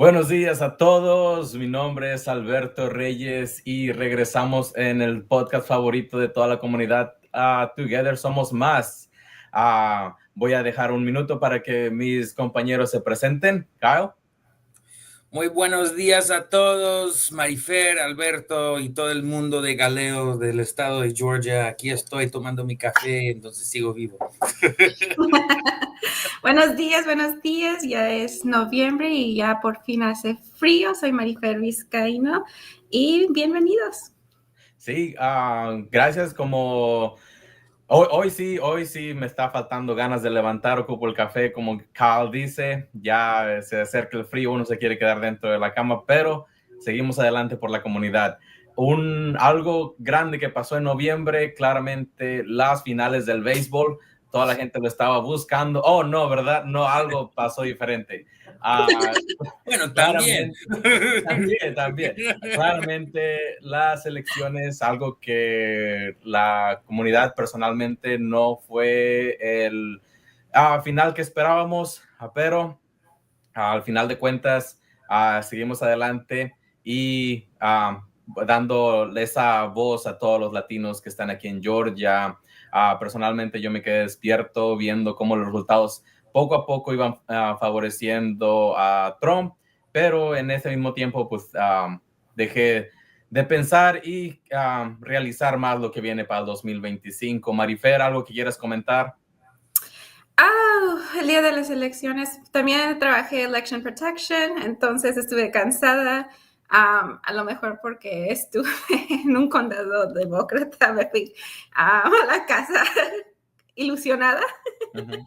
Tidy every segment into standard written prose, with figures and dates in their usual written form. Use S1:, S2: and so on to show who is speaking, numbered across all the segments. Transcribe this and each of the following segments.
S1: Buenos días a todos, mi nombre es Alberto Reyes y regresamos en el podcast favorito de toda la comunidad, Together Somos Más. Voy a dejar un minuto para que mis compañeros se presenten. Kyle.
S2: Muy buenos días a todos, Marifer, Alberto y todo el mundo de Galeo del estado de Georgia. Aquí estoy tomando mi café, entonces sigo vivo.
S3: Buenos días. Ya es noviembre y ya por fin hace frío. Soy Marifer Vizcaíno y bienvenidos.
S1: Sí, gracias. Hoy sí me está faltando ganas de levantar, ocupo el café, como Kyle dice, ya se acerca el frío, uno se quiere quedar dentro de la cama, pero seguimos adelante por la comunidad. Algo grande que pasó en noviembre, claramente las finales del béisbol, toda la gente lo estaba buscando. Oh, no, ¿verdad? No, algo pasó diferente.
S2: Bueno, también.
S1: También. Claramente las elecciones, algo que la comunidad personalmente no fue el final que esperábamos, pero al final de cuentas seguimos adelante y dando esa voz a todos los latinos que están aquí en Georgia. Personalmente yo me quedé despierto viendo cómo los resultados poco a poco iban favoreciendo a Trump, pero en ese mismo tiempo pues dejé de pensar y realizar más lo que viene para el 2025. Marifer, ¿algo que quieras comentar?
S3: El día de las elecciones también trabajé Election Protection, entonces estuve cansada. A lo mejor porque estuve en un condado demócrata, me fui a la casa ilusionada.
S1: Uh-huh.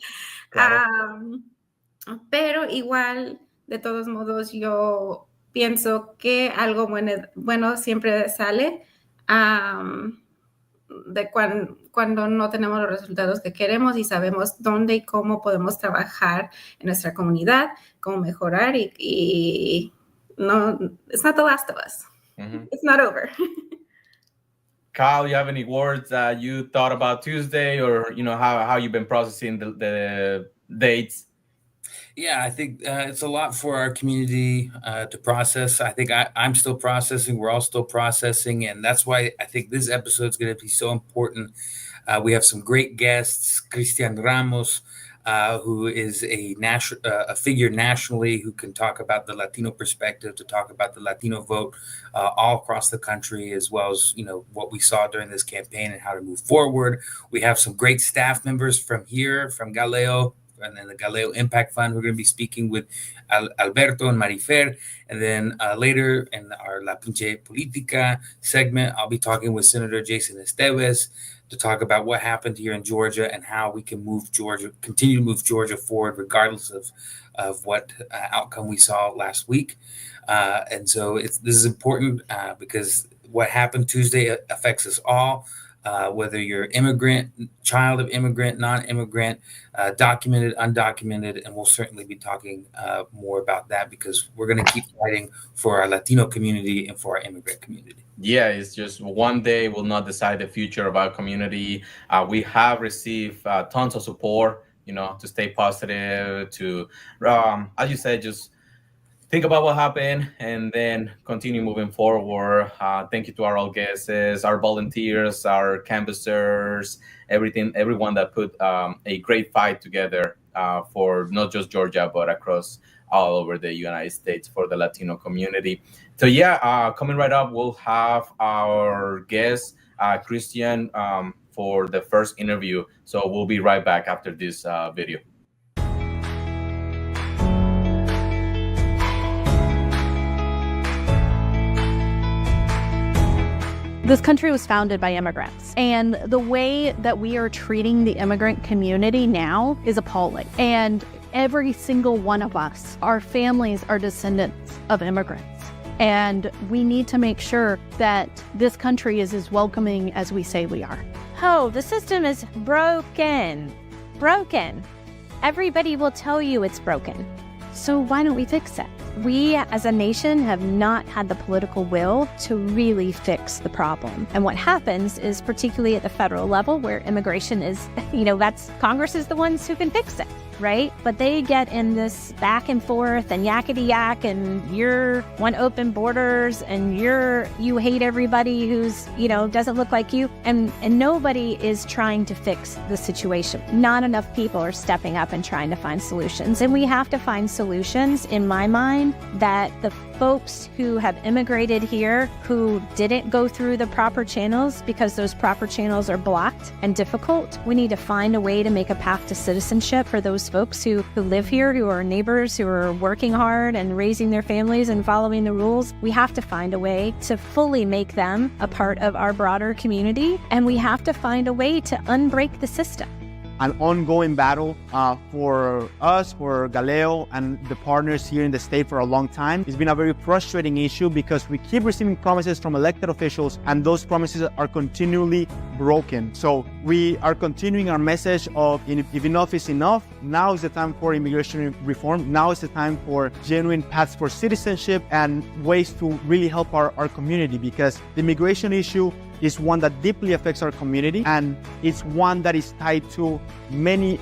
S1: Claro.
S3: Pero igual, de todos modos, yo pienso que algo bueno siempre sale de cuando no tenemos los resultados que queremos y sabemos dónde y cómo podemos trabajar en nuestra comunidad, cómo mejorar y no, it's not the last of us. Mm-hmm. It's not over.
S1: Kyle, you have any words that you thought about Tuesday, or how you've been processing the dates?
S2: Yeah, I think it's a lot for our community to process. I think I'm still processing. We're all still processing. And that's why I think this episode is going to be so important. We have some great guests, Kristian Ramos, who is a figure nationally who can talk about the Latino perspective, to talk about the Latino vote all across the country, as well as, what we saw during this campaign and how to move forward. We have some great staff members from here, from Galeo, and then the Galeo Impact Fund. We're going to be speaking with Alberto and Marifer. And then later in our La Pinche Politica segment, I'll be talking with Senator Jason Esteves to talk about what happened here in Georgia and how we can continue to move Georgia forward, regardless of what outcome we saw last week. And so this is important because what happened Tuesday affects us all. Whether you're immigrant, child of immigrant, non-immigrant, documented, undocumented, and we'll certainly be talking more about that because we're going to keep fighting for our Latino community and for our immigrant community.
S1: Yeah, it's just one day will not decide the future of our community. We have received tons of support, to stay positive, to, as you said, just think about what happened and then continue moving forward. Thank you to our all guests, our volunteers, our canvassers, everyone that put a great fight together for not just Georgia, but across all over the United States for the Latino community. So coming right up, we'll have our guest, Kristian, for the first interview. So we'll be right back after this video.
S4: This country was founded by immigrants, and the way that we are treating the immigrant community now is appalling. And every single one of us, our families are descendants of immigrants. And we need to make sure that this country is as welcoming as we say we are.
S5: Oh, the system is broken. Broken. Everybody will tell you it's broken. So why don't we fix it? We as a nation have not had the political will to really fix the problem. And what happens is, particularly at the federal level where immigration is, that's Congress is the ones who can fix it. right? But they get in this back and forth and yakety yak, and you're one open borders, and you hate everybody who's, doesn't look like you. And nobody is trying to fix the situation. Not enough people are stepping up and trying to find solutions. And we have to find solutions, in my mind, that the folks who have immigrated here who didn't go through the proper channels, because those proper channels are blocked and difficult. We need to find a way to make a path to citizenship for those folks who live here, who are neighbors, who are working hard and raising their families and following the rules. We have to find a way to fully make them a part of our broader community, and we have to find a way to unbreak the system.
S6: An ongoing battle for us, for Galeo and the partners here in the state for a long time. It's been a very frustrating issue because we keep receiving promises from elected officials, and those promises are continually broken. So we are continuing our message of, if enough is enough, now is the time for immigration reform. Now is the time for genuine paths for citizenship and ways to really help our community, because the immigration issue is one that deeply affects our community, and it's one that is tied to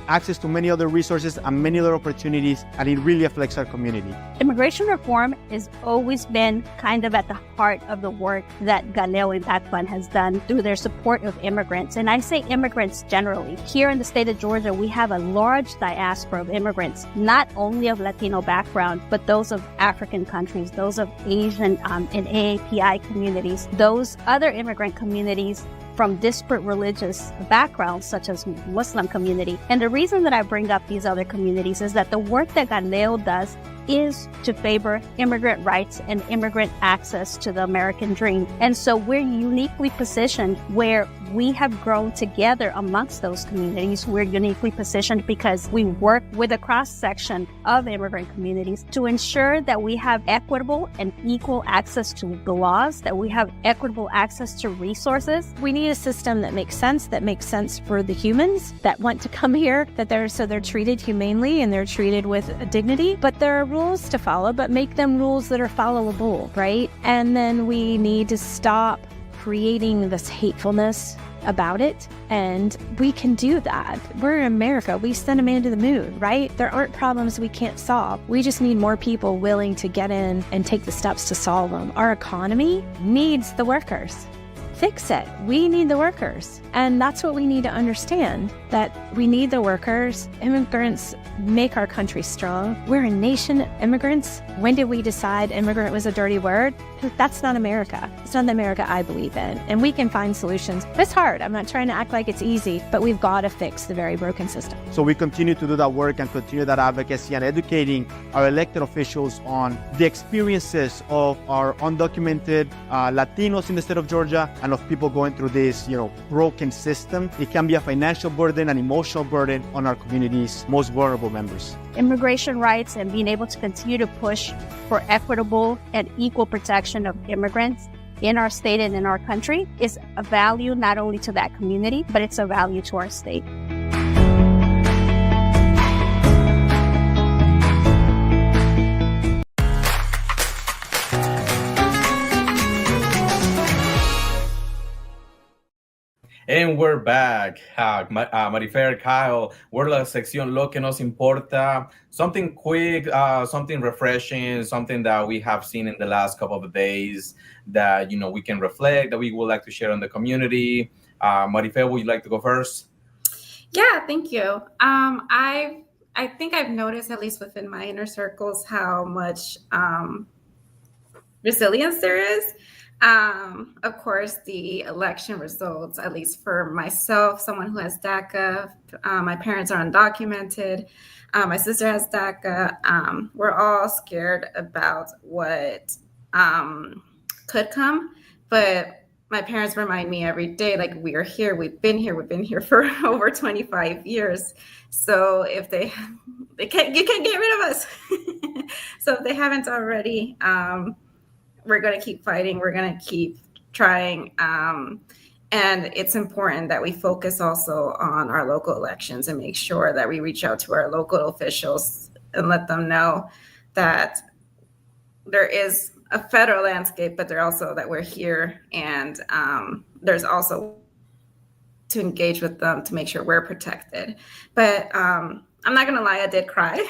S6: access to many other resources and many other opportunities, and it really affects our community.
S7: Immigration reform has always been kind of at the heart of the work that Galeo Impact Fund has done through their support of immigrants. And I say immigrants generally. Here in the state of Georgia, we have a large diaspora of immigrants, not only of Latino background, but those of African countries, those of Asian and AAPI communities, those other immigrant communities from disparate religious backgrounds, such as Muslim community. And the reason that I bring up these other communities is that the work that Galeo does is to favor immigrant rights and immigrant access to the American dream. And so we're uniquely positioned where we have grown together amongst those communities. We're uniquely positioned because we work with a cross-section of immigrant communities to ensure that we have equitable and equal access to the laws, that we have equitable access to resources.
S5: We need a system that makes sense for the humans that want to come here, that they're treated humanely and they're treated with dignity, but there are rules to follow, but make them rules that are followable, right? And then we need to stop creating this hatefulness about it, and we can do that. We're in America. We send a man to the moon, right? There aren't problems we can't solve. We just need more people willing to get in and take the steps to solve them. Our economy needs the workers. Fix it. We need the workers. And that's what we need to understand, that we need the workers. Immigrants make our country strong. We're a nation of immigrants. When did we decide immigrant was a dirty word? That's not America. It's not the America I believe in. And we can find solutions. It's hard. I'm not trying to act like it's easy, but we've got to fix the very broken system.
S6: So we continue to do that work and continue that advocacy and educating our elected officials on the experiences of our undocumented Latinos in the state of Georgia and of people going through this, broken system. It can be a financial burden, an emotional burden on our community's most vulnerable members.
S7: Immigration rights and being able to continue to push for equitable and equal protection of immigrants in our state and in our country is a value not only to that community, but it's a value to our state.
S1: And we're back. Marifer, Kyle, we're la sección Lo que nos importa. Something quick, something refreshing, something that we have seen in the last couple of days that, we can reflect, that we would like to share on the community. Marifer, would you like to go first?
S3: Yeah, thank you. I think I've noticed, at least within my inner circles, how much resilience there is. Of course, the election results, at least for myself, someone who has DACA, my parents are undocumented, my sister has DACA. We're all scared about what could come, but my parents remind me every day, like, we are here, we've been here for over 25 years. So if you can't get rid of us. So if they haven't already, we're going to keep fighting. We're going to keep trying. And it's important that we focus also on our local elections and make sure that we reach out to our local officials and let them know that there is a federal landscape, but they're also that we're here. And there's also to engage with them to make sure we're protected. But I'm not gonna lie, I did cry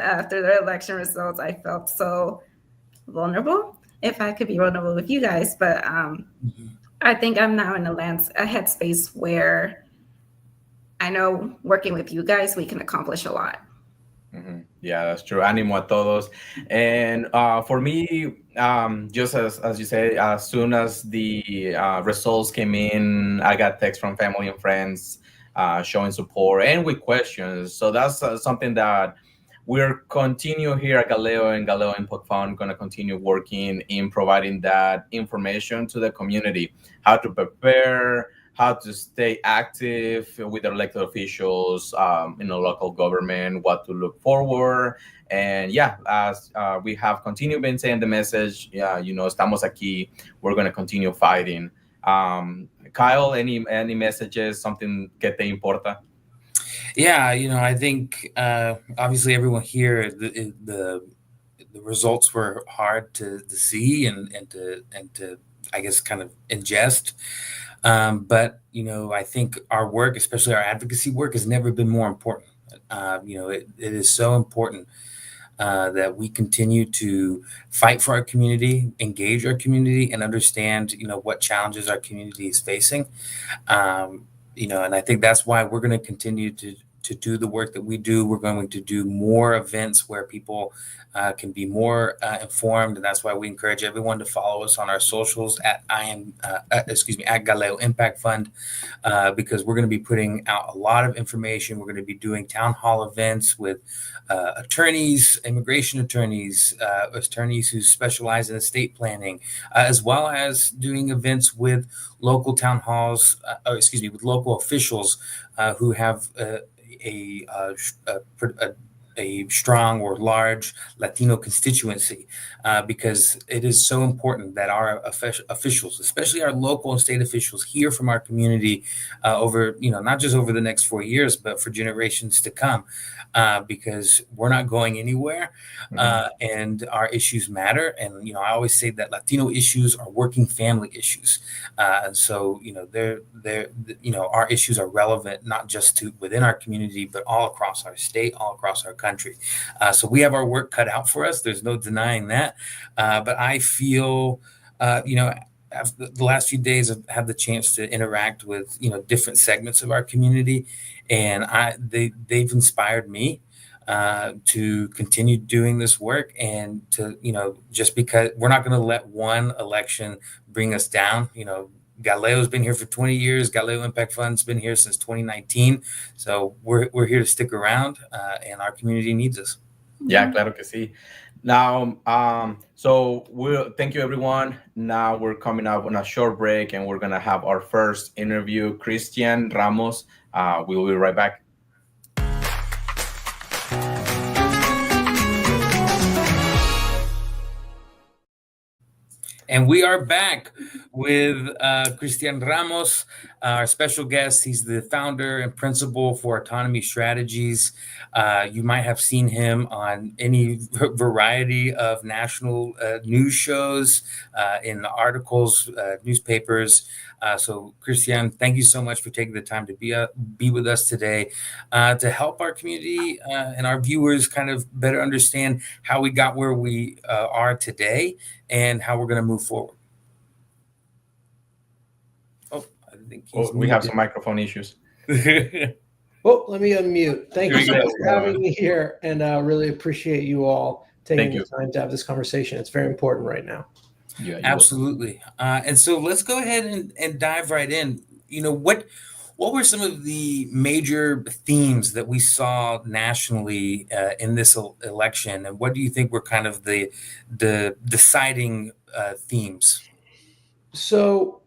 S3: after the election results. I felt so vulnerable, if I could be vulnerable with you guys. But I think I'm now in a headspace where I know working with you guys, we can accomplish a lot.
S1: Mm-hmm. Yeah, that's true. Ánimo a todos. And for me, just as you say, as soon as the results came in, I got texts from family and friends showing support and with questions. So that's something that we're continue here at Galileo and Galileo Impact Fund going to continue working in providing that information to the community, how to prepare, how to stay active with elected officials in the local government, what to look forward. And yeah, as we have continued been saying the message, estamos aquí, we're going to continue fighting. Kyle, any messages, something que te importa?
S2: Yeah, I think obviously everyone here, the results were hard to see and to I guess kind of ingest. But I think our work, especially our advocacy work, has never been more important. It is so important that we continue to fight for our community, engage our community, and understand what challenges our community is facing. And I think that's why we're going to continue to do the work that we do. We're going to do more events where people can be more informed, and that's why we encourage everyone to follow us on our socials at Galileo Impact Fund, because we're going to be putting out a lot of information. We're going to be doing town hall events with attorneys, immigration attorneys, attorneys who specialize in estate planning, as well as doing events with local town halls, with local officials who have a strong or large Latino constituency, because it is so important that our officials, especially our local and state officials, hear from our community over, not just over the next 4 years, but for generations to come, because we're not going anywhere, and our issues matter. And, I always say that Latino issues are working family issues. And so, our issues are relevant, not just to within our community, but all across our state, all across our country. So we have our work cut out for us. There's no denying that. But I feel, after the last few days, I've had the chance to interact with, different segments of our community, and they've inspired me to continue doing this work, and to, just because we're not going to let one election bring us down. Galileo's been here for 20 years. Galileo Impact Fund's been here since 2019. So we're here to stick around, and our community needs us.
S1: Yeah, claro que sí. Now, so thank you, everyone. Now we're coming up on a short break, and we're going to have our first interview, Kristian Ramos. We'll be right back.
S2: And we are back with Kristian Ramos, our special guest. He's the founder and principal for Autonomy Strategies. You might have seen him on any variety of national news shows, in articles, newspapers. So, Kristian, thank you so much for taking the time to be with us today, to help our community and our viewers kind of better understand how we got where we are today and how we're going to move forward. Oh, I think
S1: we have some microphone issues.
S8: Well, let me unmute. Thank you so much for having me here, and I really appreciate you all taking the time to have this conversation. It's very important right now.
S2: Yeah, absolutely. And so let's go ahead and dive right in. What were some of the major themes that we saw nationally in this election, and what do you think were kind of the deciding themes?
S8: So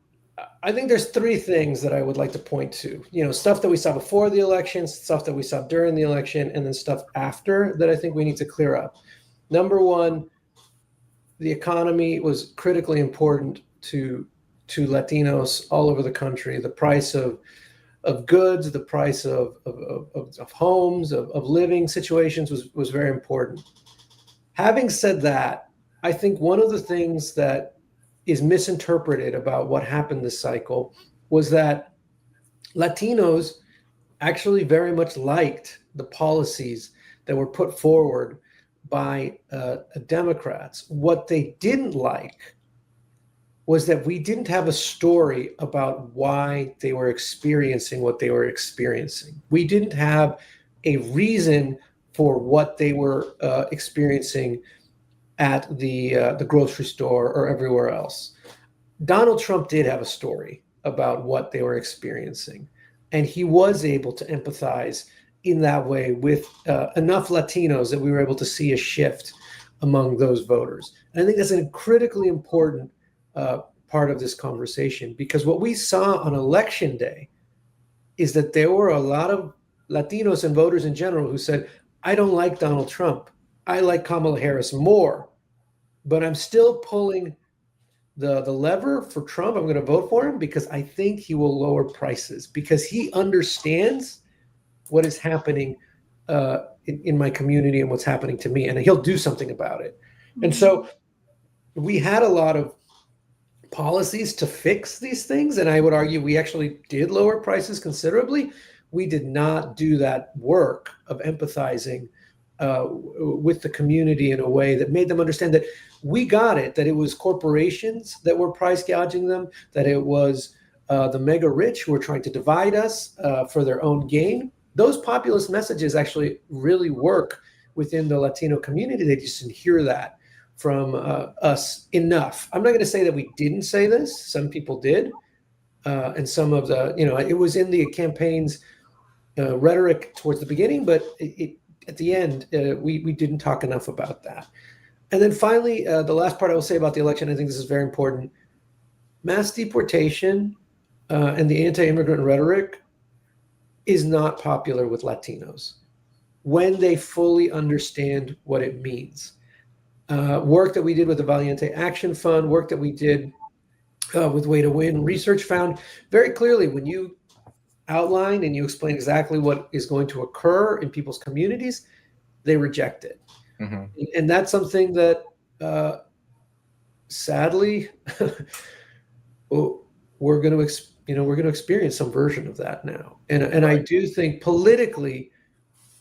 S8: I think there's three things that I would like to point to. Stuff that we saw before the election, stuff that we saw during the election, and then stuff after that I think we need to clear up. Number one, the economy was critically important to Latinos all over the country. The price of goods, the price of homes, of living situations was very important. Having said that, I think one of the things that is misinterpreted about what happened this cycle was that Latinos actually very much liked the policies that were put forward by Democrats. What they didn't like was that we didn't have a story about why they were experiencing what they were experiencing. We didn't have a reason for what they were experiencing at the grocery store or everywhere else. Donald Trump did have a story about what they were experiencing, and he was able to empathize in that way with enough Latinos that we were able to see a shift among those voters. And I think that's a critically important part of this conversation, because what we saw on election day is that there were a lot of Latinos and voters in general who said, I don't like Donald Trump. I like Kamala Harris more, but I'm still pulling the lever for Trump. I'm going to vote for him because I think he will lower prices, because he understands what is happening in my community and what's happening to me, and he'll do something about it. And so we had a lot of policies to fix these things, and I would argue we actually did lower prices considerably. We did not do that work of empathizing with the community in a way that made them understand that we got it, that it was corporations that were price gouging them, that it was the mega rich who were trying to divide us for their own gain. Those populist messages actually really work within the Latino community. They just didn't hear that from us enough. I'm not going to say that we didn't say this. Some people did. And some of the, it was in the campaign's rhetoric towards the beginning, but at the end, we didn't talk enough about that. And then finally, the last part I will say about the election, I think this is very important. Mass deportation and the anti-immigrant rhetoric is not popular with Latinos when they fully understand what it means. Work that we did with the Valiente Action Fund, work that we did with Way to Win, research found very clearly when you outline and you explain exactly what is going to occur in people's communities, they reject it. Mm-hmm. And that's something that sadly we're going to experience some version of that now. And I do think politically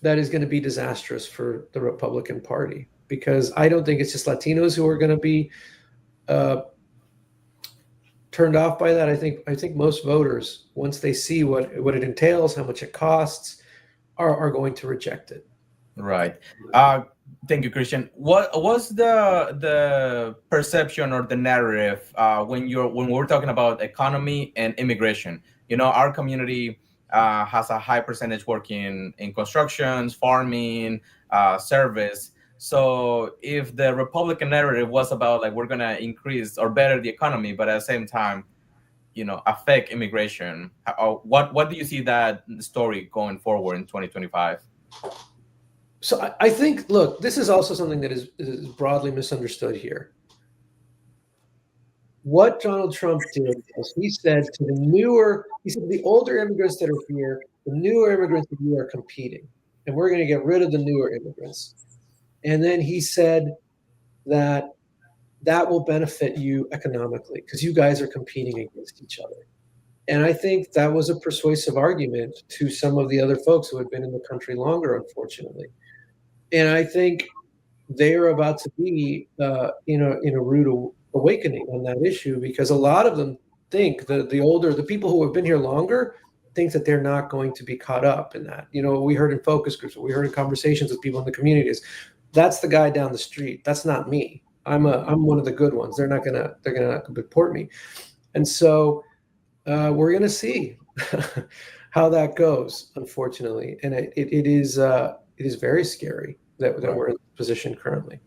S8: that is going to be disastrous for the Republican Party, because I don't think it's just Latinos who are going to be turned off by that. I think most voters, once they see what it entails, how much it costs, are going to reject it.
S1: Right. Thank you, Kristian. What was the perception or the narrative when we're talking about economy and immigration? Our community has a high percentage working in constructions, farming, service. So if the Republican narrative was about like we're gonna increase or better the economy, but at the same time, affect immigration, what do you see that story going forward in 2025?
S8: So I think, look, this is also something that is broadly misunderstood here. What Donald Trump did was he said to the older immigrants that are here, the newer immigrants that you are competing, and we're going to get rid of the newer immigrants. And then he said that will benefit you economically because you guys are competing against each other. And I think that was a persuasive argument to some of the other folks who had been in the country longer, unfortunately. And I think they are about to be in a rude awakening on that issue, because a lot of them think that the people who have been here longer think that they're not going to be caught up in that. We heard in focus groups, we heard in conversations with people in the communities, that's the guy down the street. That's not me. I'm one of the good ones. They're not gonna deport me. And so we're gonna see how that goes, unfortunately. And it is very scary that we're in this position currently.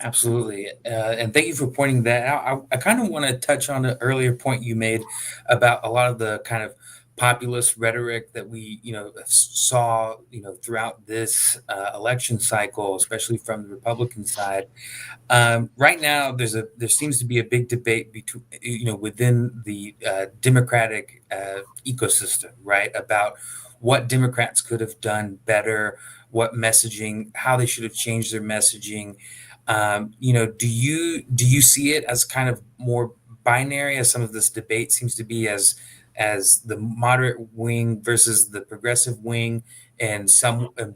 S2: Absolutely. And thank you for pointing that out. I kind of want to touch on the earlier point you made about a lot of the kind of populist rhetoric that we, saw, throughout this election cycle, especially from the Republican side. Right now, there seems to be a big debate between, within the Democratic ecosystem, right, about what Democrats could have done better, what messaging, how they should have changed their messaging. Do you see it as kind of more binary, as some of this debate seems to be, as as the moderate wing versus the progressive wing, and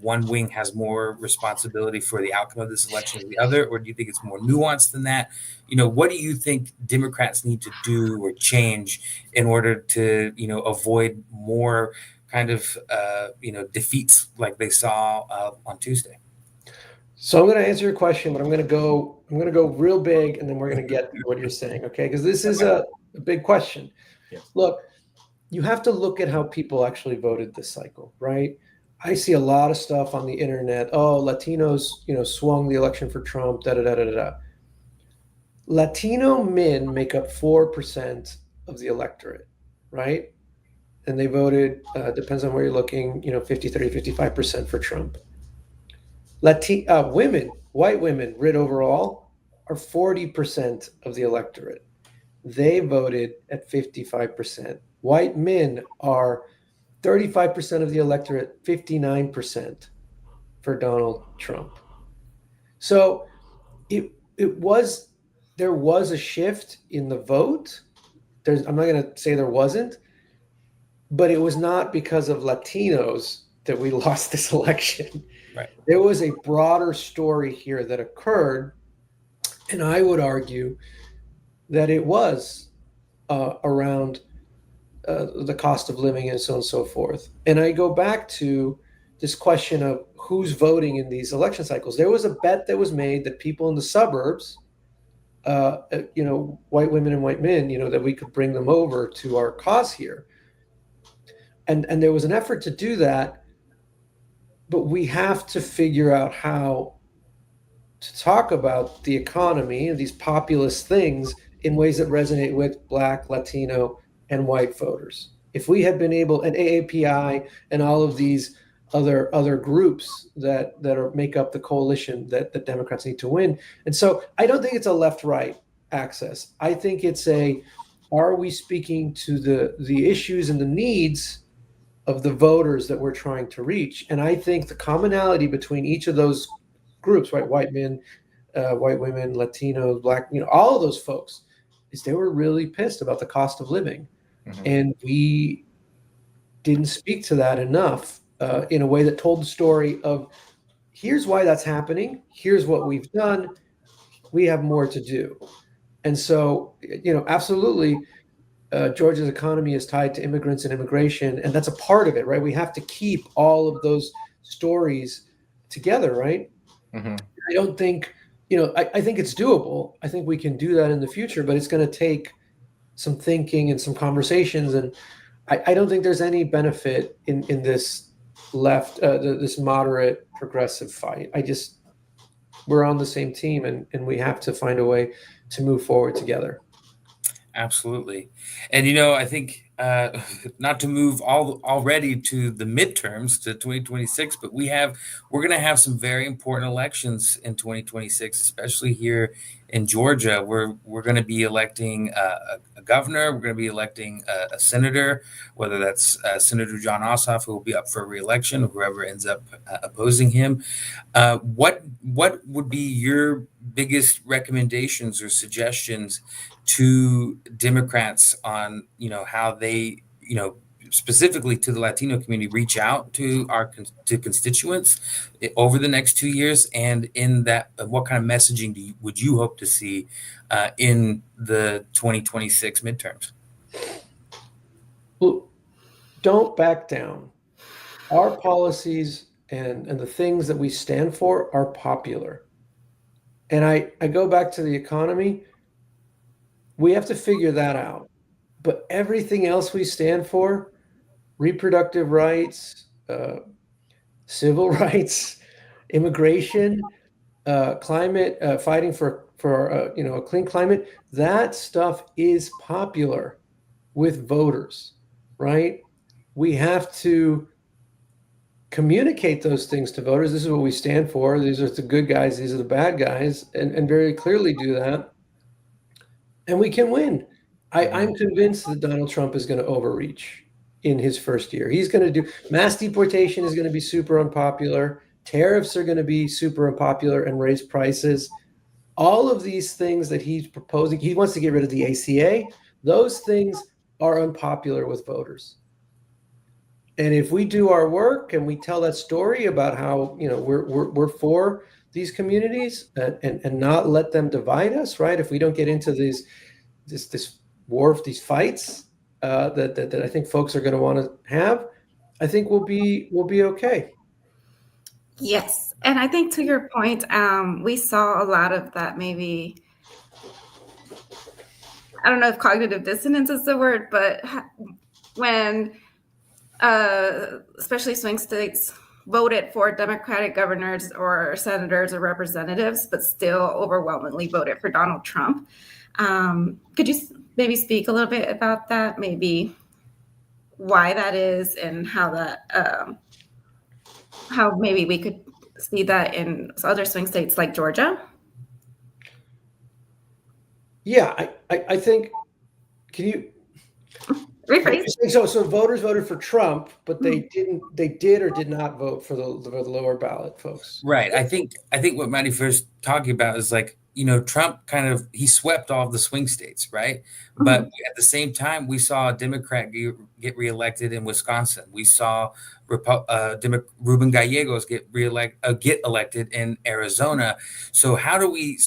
S2: one wing has more responsibility for the outcome of this election than the other, or do you think it's more nuanced than that? What do you think Democrats need to do or change in order to avoid more kind of defeats like they saw on Tuesday?
S8: So I'm going to answer your question, but I'm going to go real big, and then we're going to get to what you're saying, okay? Because this is a big question.
S1: Yes.
S8: Look, you have to look at how people actually voted this cycle, right? I see a lot of stuff on the internet. Oh, Latinos, swung the election for Trump. Da da da da da. Latino men make up 4% of the electorate, right? And they voted, depends on where you're looking, 50, 30, 55% for Trump. Women, white women, writ overall, are 40% of the electorate. They voted at 55%. White men are 35% of the electorate, 59% for Donald Trump. So there was a shift in the vote. I'm not going to say there wasn't, but it was not because of Latinos that we lost this election.
S2: Right.
S8: There was a broader story here that occurred, and I would argue that it was around the cost of living and so on and so forth. And I go back to this question of who's voting in these election cycles. There was a bet that was made that people in the suburbs, white women and white men, that we could bring them over to our cause here. And there was an effort to do that, but we have to figure out how to talk about the economy and these populist things in ways that resonate with Black, Latino, and white voters. If we had been able, and AAPI and all of these other groups that make up the coalition that the Democrats need to win. And so I don't think it's a left-right axis. I think it's are we speaking to the issues and the needs of the voters that we're trying to reach? And I think the commonality between each of those groups, right, white men, white women, Latinos, Black, all of those folks, is they were really pissed about the cost of living. Mm-hmm. And we didn't speak to that enough in a way that told the story of here's why that's happening. Here's what we've done. We have more to do. And so, absolutely, Georgia's economy is tied to immigrants and immigration, and that's a part of it, right? We have to keep all of those stories together, right? Mm-hmm. I don't think, I think it's doable. I think we can do that in the future, but it's going to take some thinking and some conversations. And I don't think there's any benefit in this this moderate progressive fight. We're on the same team, and we have to find a way to move forward together.
S2: Absolutely. And, I think not to move already to the midterms to 2026, but we're going to have some very important elections in 2026, especially here in Georgia. We're going to be electing a governor. We're going to be electing a senator, whether that's Senator John Ossoff, who will be up for re-election, or whoever ends up opposing him. What would be your biggest recommendations or suggestions to Democrats on, how they, specifically to the Latino community, reach out to to constituents over the next 2 years? And in that, what kind of messaging would you hope to see in the 2026 midterms?
S8: Well, don't back down. Our policies and the things that we stand for are popular. And I go back to the economy. We have to figure that out. But everything else we stand for, reproductive rights, civil rights, immigration, climate, fighting for a clean climate, that stuff is popular with voters, right? We have to communicate those things to voters. This is what we stand for. These are the good guys. These are the bad guys, and very clearly do that. And we can win. I'm convinced that Donald Trump is going to overreach in his first year. He's going to do mass deportation is going to be super unpopular. Tariffs are going to be super unpopular and raise prices. All of these things that he's proposing, he wants to get rid of the ACA. Those things are unpopular with voters. And if we do our work and we tell that story about how, you know, we're for these communities and not let them divide us, right? If we don't get into this war, these fights that I think folks are going to want to have, I think we'll be okay.
S3: Yes, and I think to your point, we saw a lot of that. Maybe I don't know if cognitive dissonance is the word, but when especially swing states voted for Democratic governors or senators or representatives, but still overwhelmingly voted for Donald Trump. Could you maybe speak a little bit about that? Maybe why that is and how that, how maybe we could see that in other swing states like Georgia?
S8: Yeah, I think, can you
S3: rephrase?
S8: So voters voted for Trump, but they did or did not vote for the lower ballot folks.
S2: Right. I think what Marifer's talking about is like, you know, Trump he swept all the swing states, right? Mm-hmm. But at the same time, we saw a Democrat get reelected in Wisconsin. We saw Ruben Gallegos get elected in Arizona. So how do we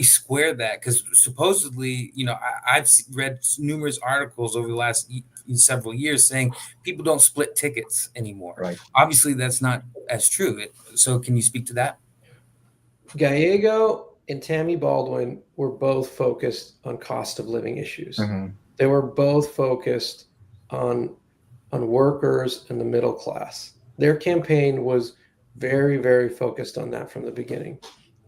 S2: square that? Because supposedly, you know, I've read numerous articles over the last several years saying people don't split tickets anymore.
S1: Right.
S2: Obviously, that's not as true. So can you speak to that?
S8: Gallego and Tammy Baldwin were both focused on cost of living issues. Mm-hmm. They were both focused on workers and the middle class. Their campaign was very, very focused on that from the beginning.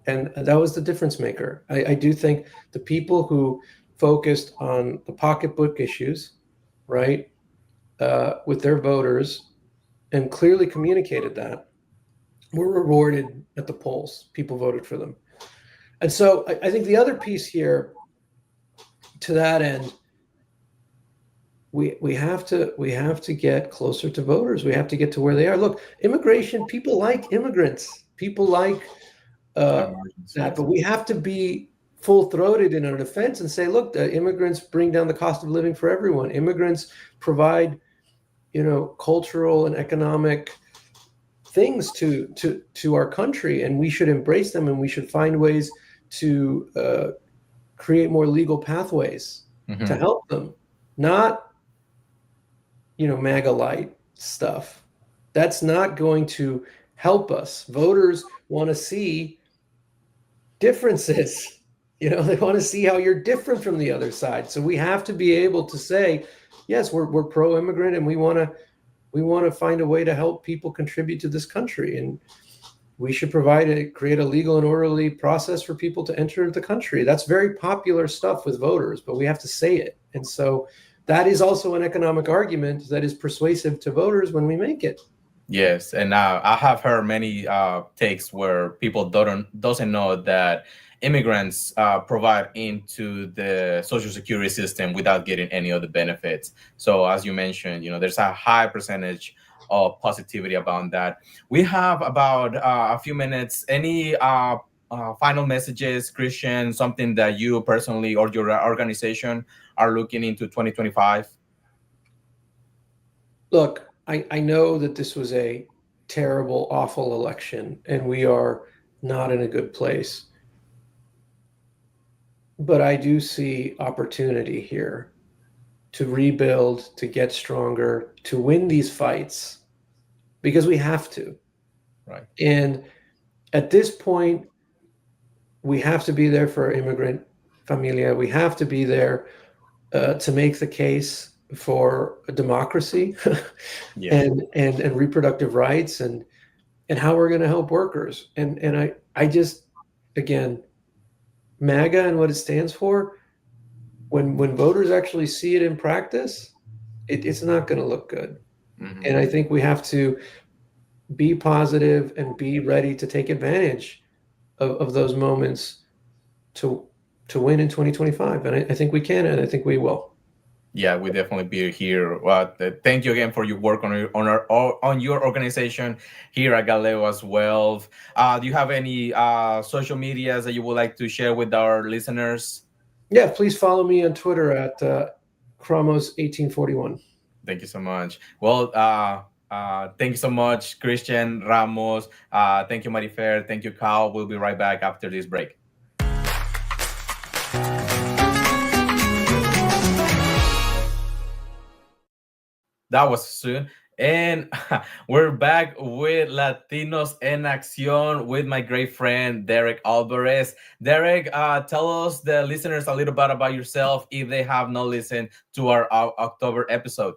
S8: And that was the difference maker. I do think the people who focused on the pocketbook issues, right, with their voters and clearly communicated that, were rewarded at the polls. People voted for them. And so I think the other piece here, to that end, we have to get closer to voters. We have to get to where they are. Look, immigration, people like immigrants. People like that, but we have to be full-throated in our defense and say, look, the immigrants bring down the cost of living for everyone. Immigrants provide, you know, cultural and economic things to our country, and we should embrace them, and we should find ways to create more legal pathways to help them, not, you know, MAGA light stuff. That's not going to help us. Voters want to see differences. You know, they want to see how you're different from the other side. So we have to be able to say, yes, we're pro-immigrant, and we want to find a way to help people contribute to this country, and we should create a legal and orderly process for people to enter the country. That's very popular stuff with voters, but we have to say it. And so that is also an economic argument that is persuasive to voters when we make it.
S1: Yes, and I have heard many takes where people doesn't know that immigrants provide into the Social Security system without getting any of the benefits. So as you mentioned, you know, there's a high percentage of positivity about that. We have about a few minutes. Any final messages, Kristian, something that you personally or your organization are looking into 2025?
S8: Look, I know that this was a terrible, awful election, and we are not in a good place. But I do see opportunity here to rebuild, to get stronger, to win these fights, because we have to.
S1: Right.
S8: And at this point, we have to be there for immigrant familia. We have to be there to make the case for a democracy and reproductive rights and how we're going to help workers. And I just, again, MAGA and what it stands for, when voters actually see it in practice, it's not going to look good. Mm-hmm. And I think we have to be positive and be ready to take advantage of those moments to win in 2025. And I think we can, and I think we will.
S1: Yeah, we definitely be here. Thank you again for your work on your organization here at Galileo as well. Do you have any social medias that you would like to share with our listeners?
S8: Yeah, please follow me on Twitter at Ramos 1841.
S1: Thank you so much. Well, thank you so much, Kristian, Ramos. Thank you, Marifer. Thank you, Kyle. We'll be right back after this break. That was soon. And we're back with Latinos en Acción with my great friend, Derek Alvarez. Derek, tell us, the listeners, a little bit about yourself if they have not listened to our October episode.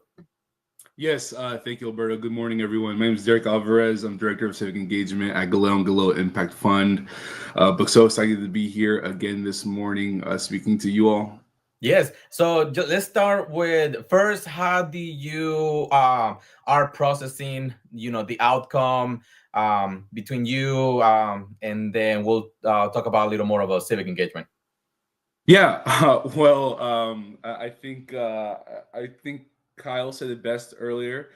S9: Yes, thank you, Alberto. Good morning, everyone. My name is Derek Alvarez. I'm Director of Civic Engagement at Galileo Impact Fund. But so excited to be here again this morning, speaking to you all.
S1: Yes. So let's start with first, how do you are processing, the outcome between you, and then we'll talk about a little more about civic engagement.
S9: Yeah. Well, I think Kyle said it best earlier.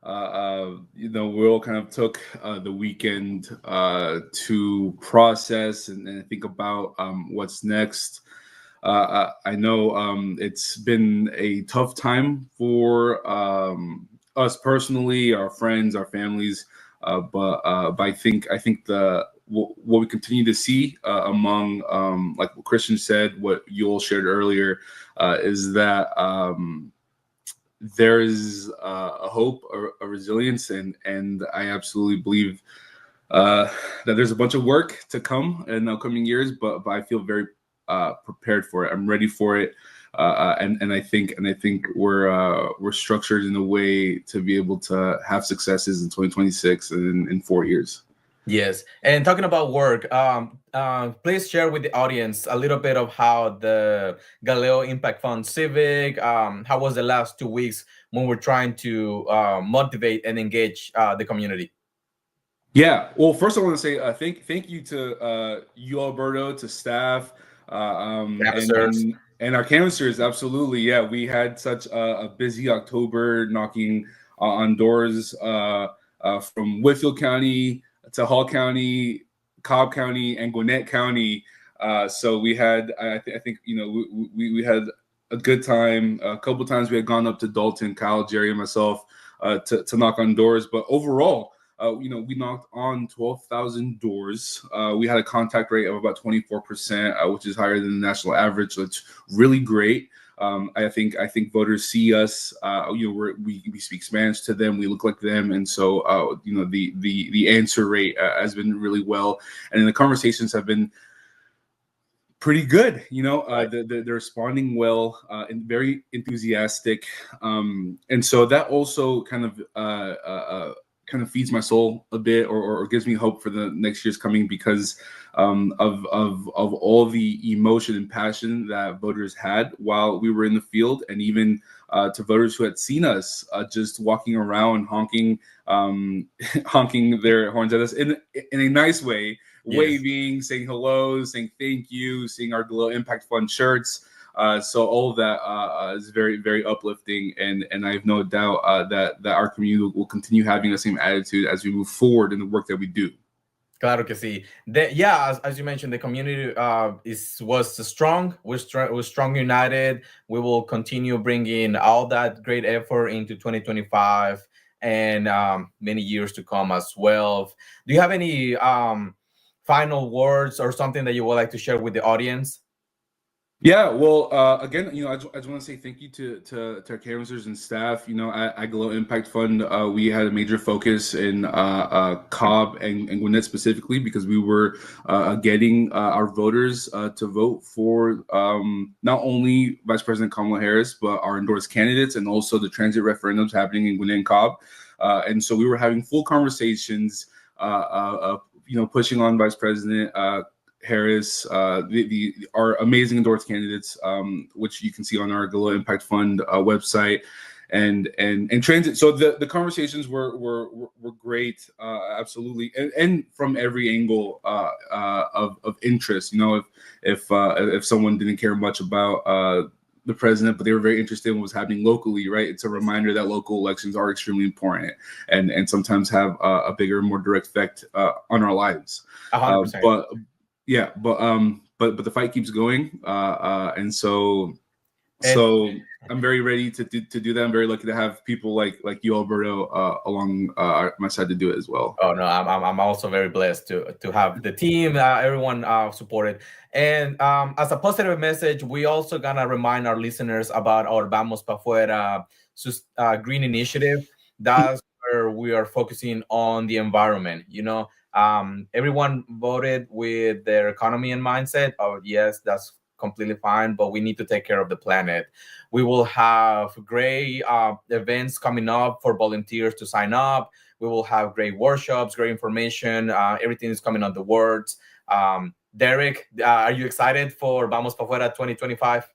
S9: We all kind of took the weekend to process and think about what's next. I know it's been a tough time for us personally, our friends, our families, but I think what we continue to see among, like what Kristian said, what you all shared earlier, is that there is a hope, a resilience, and I absolutely believe that there's a bunch of work to come in the upcoming years, but I feel very prepared for it. I'm ready for it, and I think we're structured in a way to be able to have successes in 2026 and in 4 years.
S1: Yes, and talking about work, please share with the audience a little bit of how the Galileo Impact Fund Civic, how was the last 2 weeks when we're trying to motivate and engage the community.
S9: Yeah, well, first I want to say thank you to you, Alberto, to staff, and our canvassers. Absolutely, yeah, we had such a busy October, knocking on doors from Whitfield County to Hall County, Cobb County, and Gwinnett County. So we had, I think, we had a good time. A couple times we had gone up to Dalton, Kyle, Jerry, and myself to knock on doors. But overall, we knocked on 12,000 doors. We had a contact rate of about 24%, which is higher than the national average. So it's really great. I think voters see us. We speak Spanish to them. We look like them, and so the answer rate has been really well, and the conversations have been pretty good. They're responding well and very enthusiastic, and so that also kind of feeds my soul a bit, or gives me hope for the next year's coming, because of all the emotion and passion that voters had while we were in the field, and even to voters who had seen us just walking around honking their horns at us in a nice way, yes, waving, saying hello, saying thank you, seeing our Galileo Impact Fund shirts. So all of that is very, very uplifting, and I have no doubt that our community will continue having the same attitude as we move forward in the work that we do.
S1: Claro que sí. As you mentioned, the community was strong. We're strong, united. We will continue bringing all that great effort into 2025 and many years to come as well. Do you have any final words or something that you would like to share with the audience?
S9: Yeah, well, again, I just want to say thank you to our canvassers and staff. At Galileo Impact Fund, we had a major focus in Cobb and Gwinnett specifically, because we were getting our voters to vote for not only Vice President Kamala Harris, but our endorsed candidates, and also the transit referendums happening in Gwinnett and Cobb. And so we were having full conversations, pushing on Vice President Harris, our amazing endorsed candidates, which you can see on our Galileo Impact Fund website, and transit. So the conversations were great, absolutely, and from every angle of interest. If someone didn't care much about the president, but they were very interested in what was happening locally, right? It's a reminder that local elections are extremely important and sometimes have a bigger, more direct effect on our lives.
S1: 100%.
S9: But the fight keeps going, and so So I'm very ready to do that. I'm very lucky to have people like you, Alberto, along my side to do it as well.
S1: Oh no, I'm also very blessed to have the team, everyone supported. And as a positive message, we also gonna remind our listeners about our Vamos Pa' Fuera green initiative. That's where we are focusing on the environment. Everyone voted with their economy and mindset. Oh yes, that's completely fine, but we need to take care of the planet. We will have great events coming up for volunteers to sign up. We will have great workshops, great information. Everything is coming on the words. Derek, are you excited for Vamos Pa' Fuera 2025?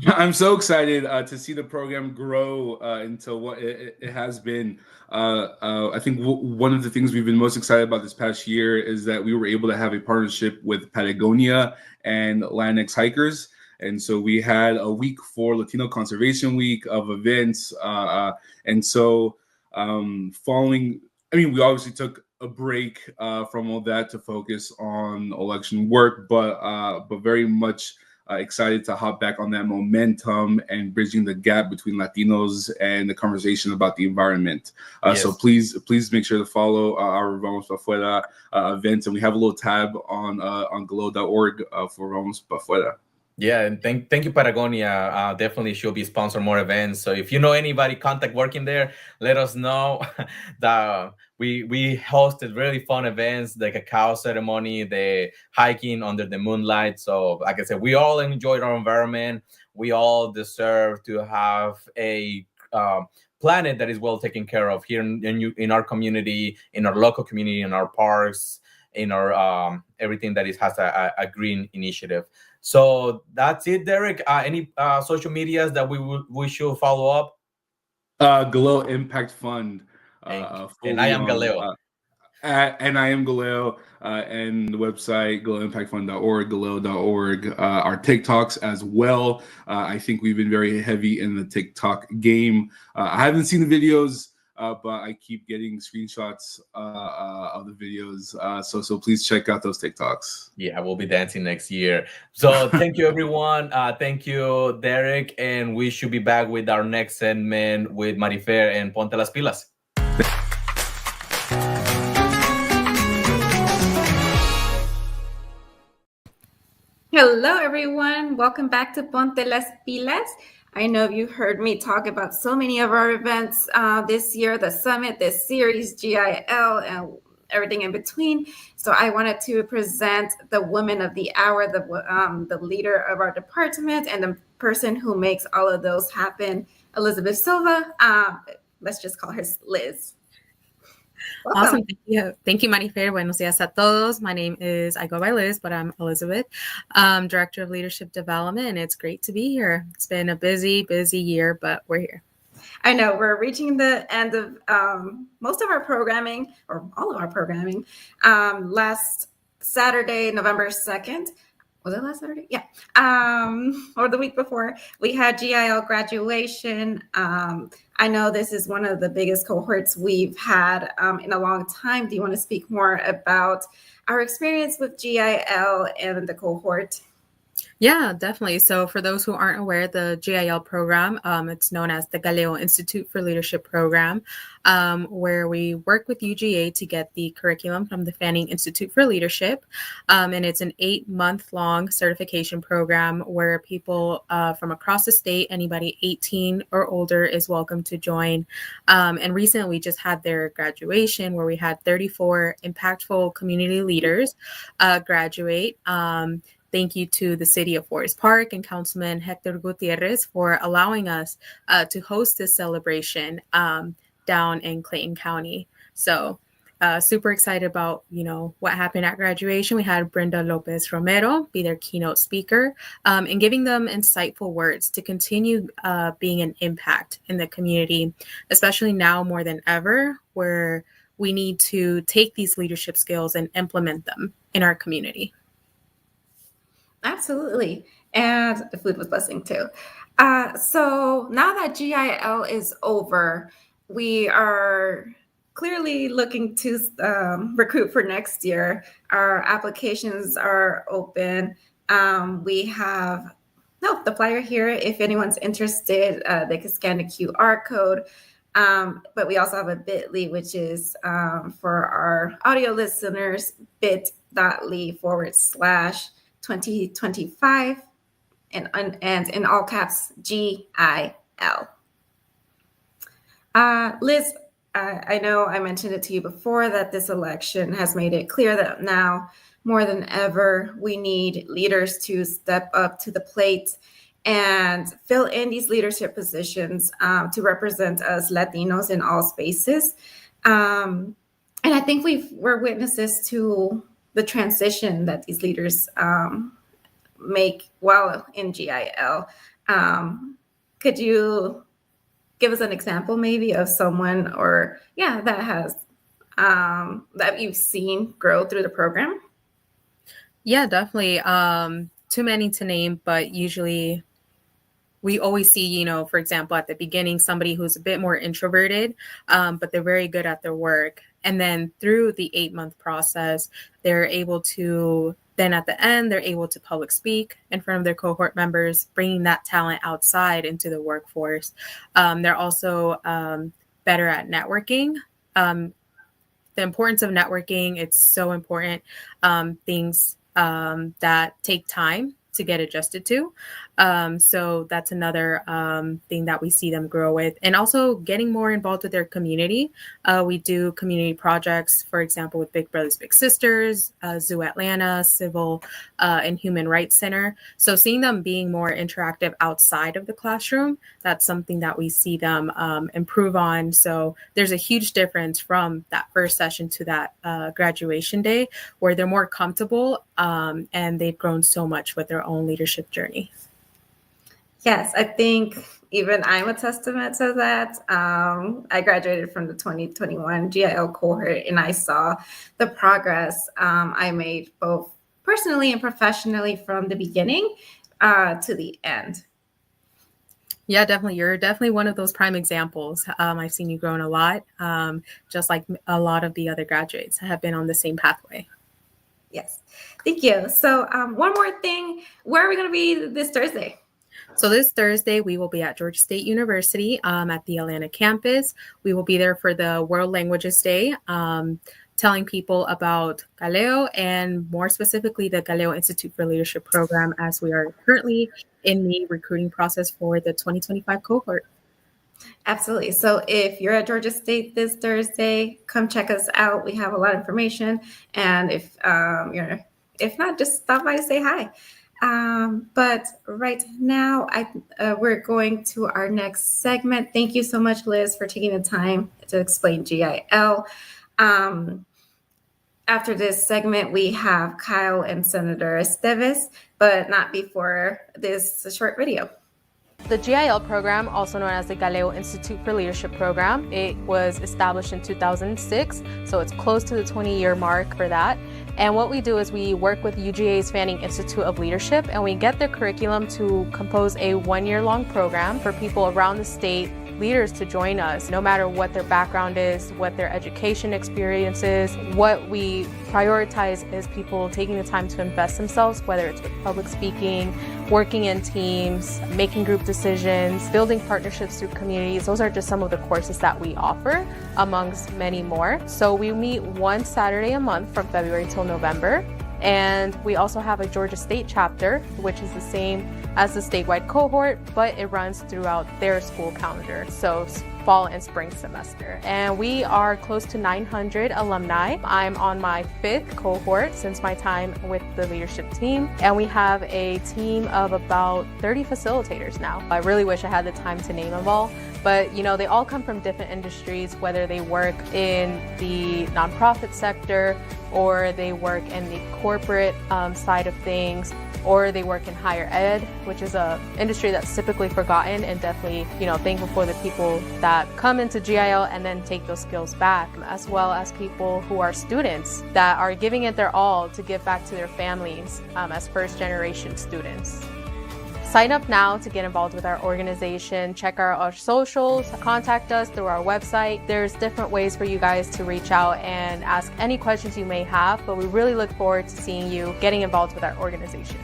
S9: I'm so excited to see the program grow into what it has been. I think one of the things we've been most excited about this past year is that we were able to have a partnership with Patagonia and Latinx hikers. And so we had a week for Latino Conservation Week of events. And so we obviously took a break from all that to focus on election work, but very much excited to hop back on that momentum and bridging the gap between Latinos and the conversation about the environment.
S1: Yes.
S9: So please make sure to follow our Ramos Pa' Fuera events, and we have a little tab on glow.org for Ramos Pa' Fuera.
S1: Yeah, and thank you, Patagonia. Definitely should be sponsor more events. So if you know anybody contact working there, let us know. We hosted really fun events, the cacao ceremony, the hiking under the moonlight. So like I said, we all enjoyed our environment. We all deserve to have a planet that is well taken care of here in our community, in our local community, in our parks, in our everything that has a green initiative. So that's it, Derek. Any social medias that we should follow up?
S9: Glow Impact Fund.
S1: And I am Galeo.
S9: And I am Galeo. And the website, glowimpactfund.org, galeo.org. Our TikToks as well. I think we've been very heavy in the TikTok game. I haven't seen the videos, but I keep getting screenshots of the videos. So please check out those TikToks.
S1: Yeah, we'll be dancing next year. So thank you, everyone. Thank you, Derek. And we should be back with our next segment with Marifer and Ponte las Pilas.
S3: Hello, everyone. Welcome back to Ponte las Pilas. I know you heard me talk about so many of our events this year, the summit, this series, GIL, and everything in between. So I wanted to present the woman of the hour, the leader of our department, and the person who makes all of those happen, Elizabeth Silva. Let's just call her Liz.
S10: Welcome. Awesome. Thank you, Marifer. Buenos días a todos. My name is, I go by Liz, but I'm Elizabeth, Director of Leadership Development, and it's great to be here. It's been a busy year, but we're here.
S3: I know we're reaching the end of most of our programming, or all of our programming. Last Saturday, November 2nd, was it last Saturday? Yeah. Or the week before, we had GIL graduation. I know this is one of the biggest cohorts we've had in a long time. Do you want to speak more about our experience with GIL and the cohort?
S10: Yeah, definitely. So for those who aren't aware, the GIL program, it's known as the Galeo Institute for Leadership Program, where we work with UGA to get the curriculum from the Fanning Institute for Leadership. And it's an 8-month-long certification program where people from across the state, anybody 18 or older is welcome to join. And recently we just had their graduation where we had 34 impactful community leaders graduate. Thank you to the City of Forest Park and Councilman Hector Gutierrez for allowing us to host this celebration down in Clayton County. So super excited about, what happened at graduation. We had Brenda Lopez Romero be their keynote speaker and giving them insightful words to continue being an impact in the community, especially now more than ever, where we need to take these leadership skills and implement them in our community.
S3: Absolutely. And the food was busting too. So now that GIL is over, we are clearly looking to recruit for next year. Our applications are open. We have the flyer here. If anyone's interested, they can scan the QR code. But we also have a bit.ly, which is for our audio listeners, bit.ly/2025 and in all caps GIL. Liz, I know I mentioned it to you before that this election has made it clear that now more than ever, we need leaders to step up to the plate and fill in these leadership positions to represent us Latinos in all spaces. And I think we're witnesses to the transition that these leaders make while in GIL. Could you give us an example maybe of someone that has that you've seen grow through the program?
S10: Yeah, definitely. Too many to name, but usually we always see, for example, at the beginning, somebody who's a bit more introverted, but they're very good at their work. And then through the 8-month process, they're able to, then at the end, they're able to public speak in front of their cohort members, bringing that talent outside into the workforce. They're also better at networking. The importance of networking, it's so important. Things that take time to get adjusted to. So that's another thing that we see them grow with. And also getting more involved with their community. We do community projects, for example, with Big Brothers Big Sisters, Zoo Atlanta, Civil and Human Rights Center. So seeing them being more interactive outside of the classroom, that's something that we see them improve on. So there's a huge difference from that first session to that graduation day, where they're more comfortable and they've grown so much with their own leadership journey.
S3: Yes, I think even I'm a testament to that. I graduated from the 2021 GIL cohort, and I saw the progress I made both personally and professionally from the beginning to the end.
S10: Yeah, definitely. You're definitely one of those prime examples. I've seen you growing a lot, just like a lot of the other graduates have been on the same pathway.
S3: Yes, thank you. So one more thing, where are we going to be this Thursday?
S10: So this Thursday, we will be at Georgia State University at the Atlanta campus. We will be there for the World Languages Day, telling people about Galeo and more specifically the Galeo Institute for Leadership program, as we are currently in the recruiting process for the 2025 cohort.
S3: Absolutely. So if you're at Georgia State this Thursday, come check us out. We have a lot of information. And if not, just stop by to say hi. But right now, we're going to our next segment. Thank you so much, Liz, for taking the time to explain GIL. After this segment, we have Kyle and Senator Esteves, but not before this short video.
S11: The GIL program, also known as the Galeo Institute for Leadership program, it was established in 2006, so it's close to the 20-year mark for that. And what we do is we work with UGA's Fanning Institute of Leadership, and we get their curriculum to compose a 1-year-long program for people around the state, leaders to join us, no matter what their background is, what their education experience is. What we prioritize is people taking the time to invest themselves, whether it's with public speaking, working in teams, making group decisions, building partnerships through communities. Those are just some of the courses that we offer, amongst many more. So we meet one Saturday a month from February till November. And we also have a Georgia State chapter, which is the same as the statewide cohort, but it runs throughout their school calendar, so fall and spring semester. And we are close to 900 alumni. I'm on my 5th cohort since my time with the leadership team, and we have a team of about 30 facilitators now. I really wish I had the time to name them all, but they all come from different industries, whether they work in the nonprofit sector or they work in the corporate side of things, or they work in higher ed, which is a industry that's typically forgotten, and definitely, thankful for the people that come into GIL and then take those skills back, as well as people who are students that are giving it their all to give back to their families as first-generation students. Sign up now to get involved with our organization. Check out our socials, contact us through our website. There's different ways for you guys to reach out and ask any questions you may have, but we really look forward to seeing you getting involved with our organization.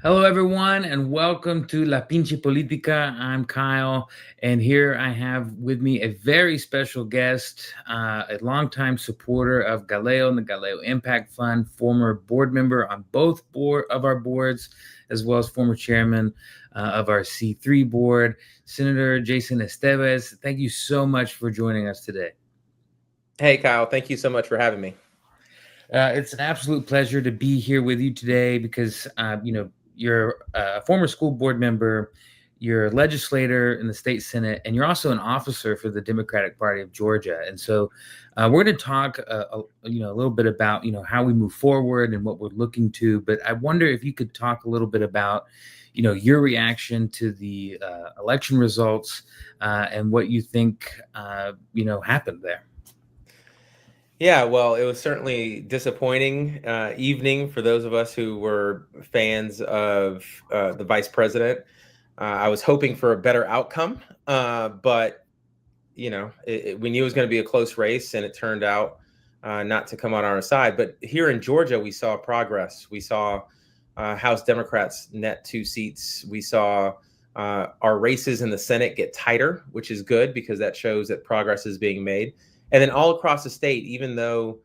S2: Hello, everyone, and welcome to La Pinche Politica. I'm Kyle, and here I have with me a very special guest, a longtime supporter of Galeo and the Galeo Impact Fund, former board member on both of our boards, as well as former chairman of our C3 board, Senator Jason Esteves. Thank you so much for joining us today.
S12: Hey, Kyle. Thank you so much for having me.
S2: It's an absolute pleasure to be here with you today because, you're a former school board member, you're a legislator in the state Senate, and you're also an officer for the Democratic Party of Georgia. And so we're going to talk, a little bit about, how we move forward and what we're looking to. But I wonder if you could talk a little bit about, your reaction to the election results and what you think, happened there.
S12: Yeah, well, it was certainly disappointing evening for those of us who were fans of the vice president. I was hoping for a better outcome, but we knew it was going to be a close race, and it turned out not to come on our side. But here in Georgia, we saw progress. We saw House Democrats net 2 seats. We saw our races in the Senate get tighter, which is good because that shows that progress is being made. And then all across the state, even though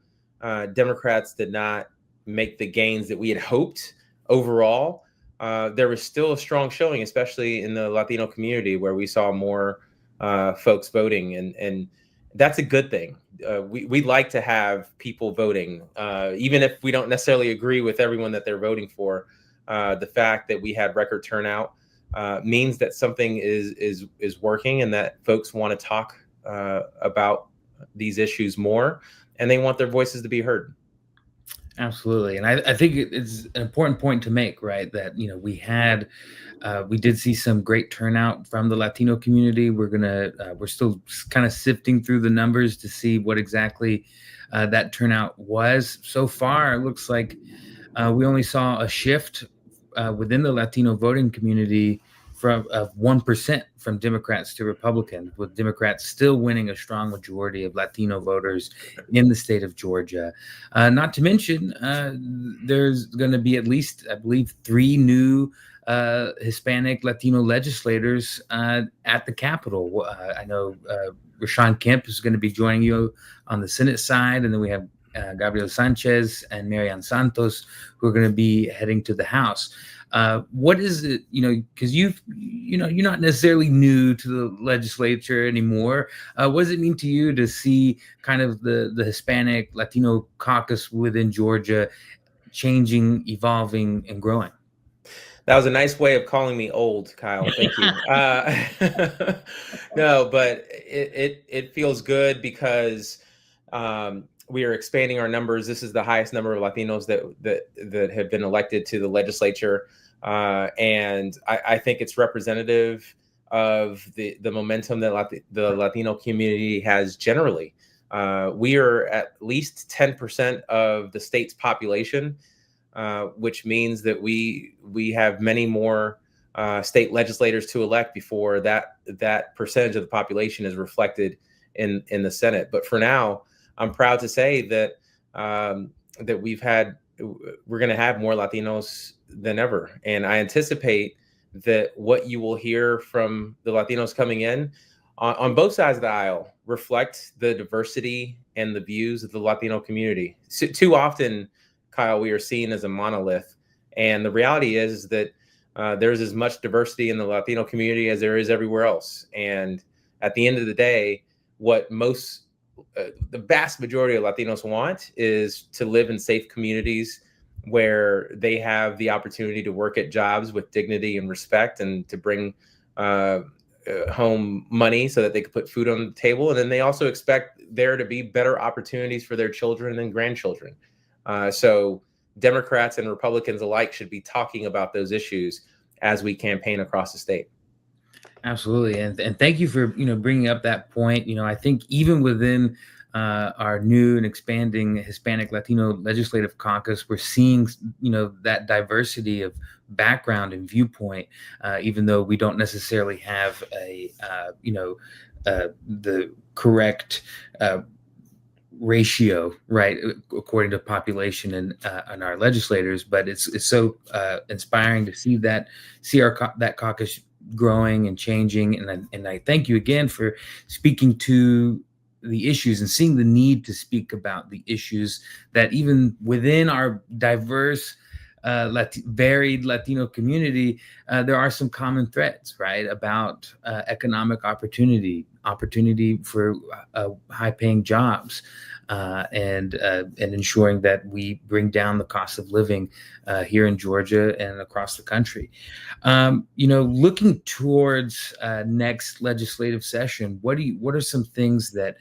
S12: Democrats did not make the gains that we had hoped overall, there was still a strong showing, especially in the Latino community, where we saw more folks voting. And that's a good thing. We like to have people voting, even if we don't necessarily agree with everyone that they're voting for. The fact that we had record turnout means that something is working and that folks want to talk about these issues more, and they want their voices to be heard.
S2: Absolutely. And I think it's an important point to make, right? That, we did see some great turnout from the Latino community. We're still kind of sifting through the numbers to see what exactly that turnout was. So far, it looks like we only saw a shift within the Latino voting community of 1% from Democrats to Republicans, with Democrats still winning a strong majority of Latino voters in the state of Georgia. Not to mention, there's going to be at least, I believe, 3 new Hispanic Latino legislators at the Capitol. I know Rashawn Kemp is going to be joining you on the Senate side, and then we have Gabriel Sanchez and Marian Santos, who are going to be heading to the House. What is it, because you're not necessarily new to the legislature anymore. What does it mean to you to see kind of the Hispanic Latino caucus within Georgia changing, evolving, and growing?
S12: That was a nice way of calling me old, Kyle. Thank you. No, but it feels good because we are expanding our numbers. This is the highest number of Latinos that have been elected to the legislature. And I think it's representative of the momentum that the Latino community has generally. We are at least 10% of the state's population, which means that we have many more state legislators to elect before that percentage of the population is reflected in the Senate. But for now, I'm proud to say that we're going to have more Latinos than ever. And I anticipate that what you will hear from the Latinos coming in on both sides of the aisle reflect the diversity and the views of the Latino community. So, too often, Kyle, we are seen as a monolith. And the reality is that there's as much diversity in the Latino community as there is everywhere else. And at the end of the day, what the vast majority of Latinos want is to live in safe communities where they have the opportunity to work at jobs with dignity and respect, and to bring home money so that they can put food on the table. And then they also expect there to be better opportunities for their children and grandchildren. So Democrats and Republicans alike should be talking about those issues as we campaign across the state.
S2: Absolutely. And thank you for, bringing up that point. I think even within our new and expanding Hispanic Latino Legislative Caucus, we're seeing, that diversity of background and viewpoint, even though we don't necessarily have the correct ratio, right, according to population and our legislators. But it's so inspiring to see that that caucus growing and changing. And I thank you again for speaking to the issues and seeing the need to speak about the issues that even within our diverse, varied Latino community, there are some common threads, right, about economic opportunity for high-paying jobs, and ensuring that we bring down the cost of living here in Georgia and across the country. Looking towards next legislative session, what are some things that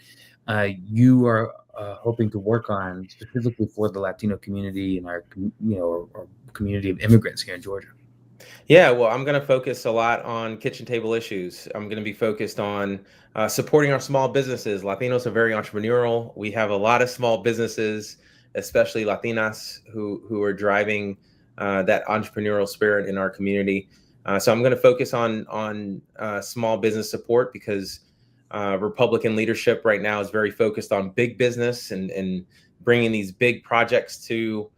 S2: you are hoping to work on specifically for the Latino community and our community of immigrants here in Georgia?
S12: Yeah, well, I'm going to focus a lot on kitchen table issues. I'm going to be focused on supporting our small businesses. Latinos are very entrepreneurial. We have a lot of small businesses, especially Latinas, who are driving that entrepreneurial spirit in our community. So I'm going to focus on small business support, because Republican leadership right now is very focused on big business and bringing these big projects to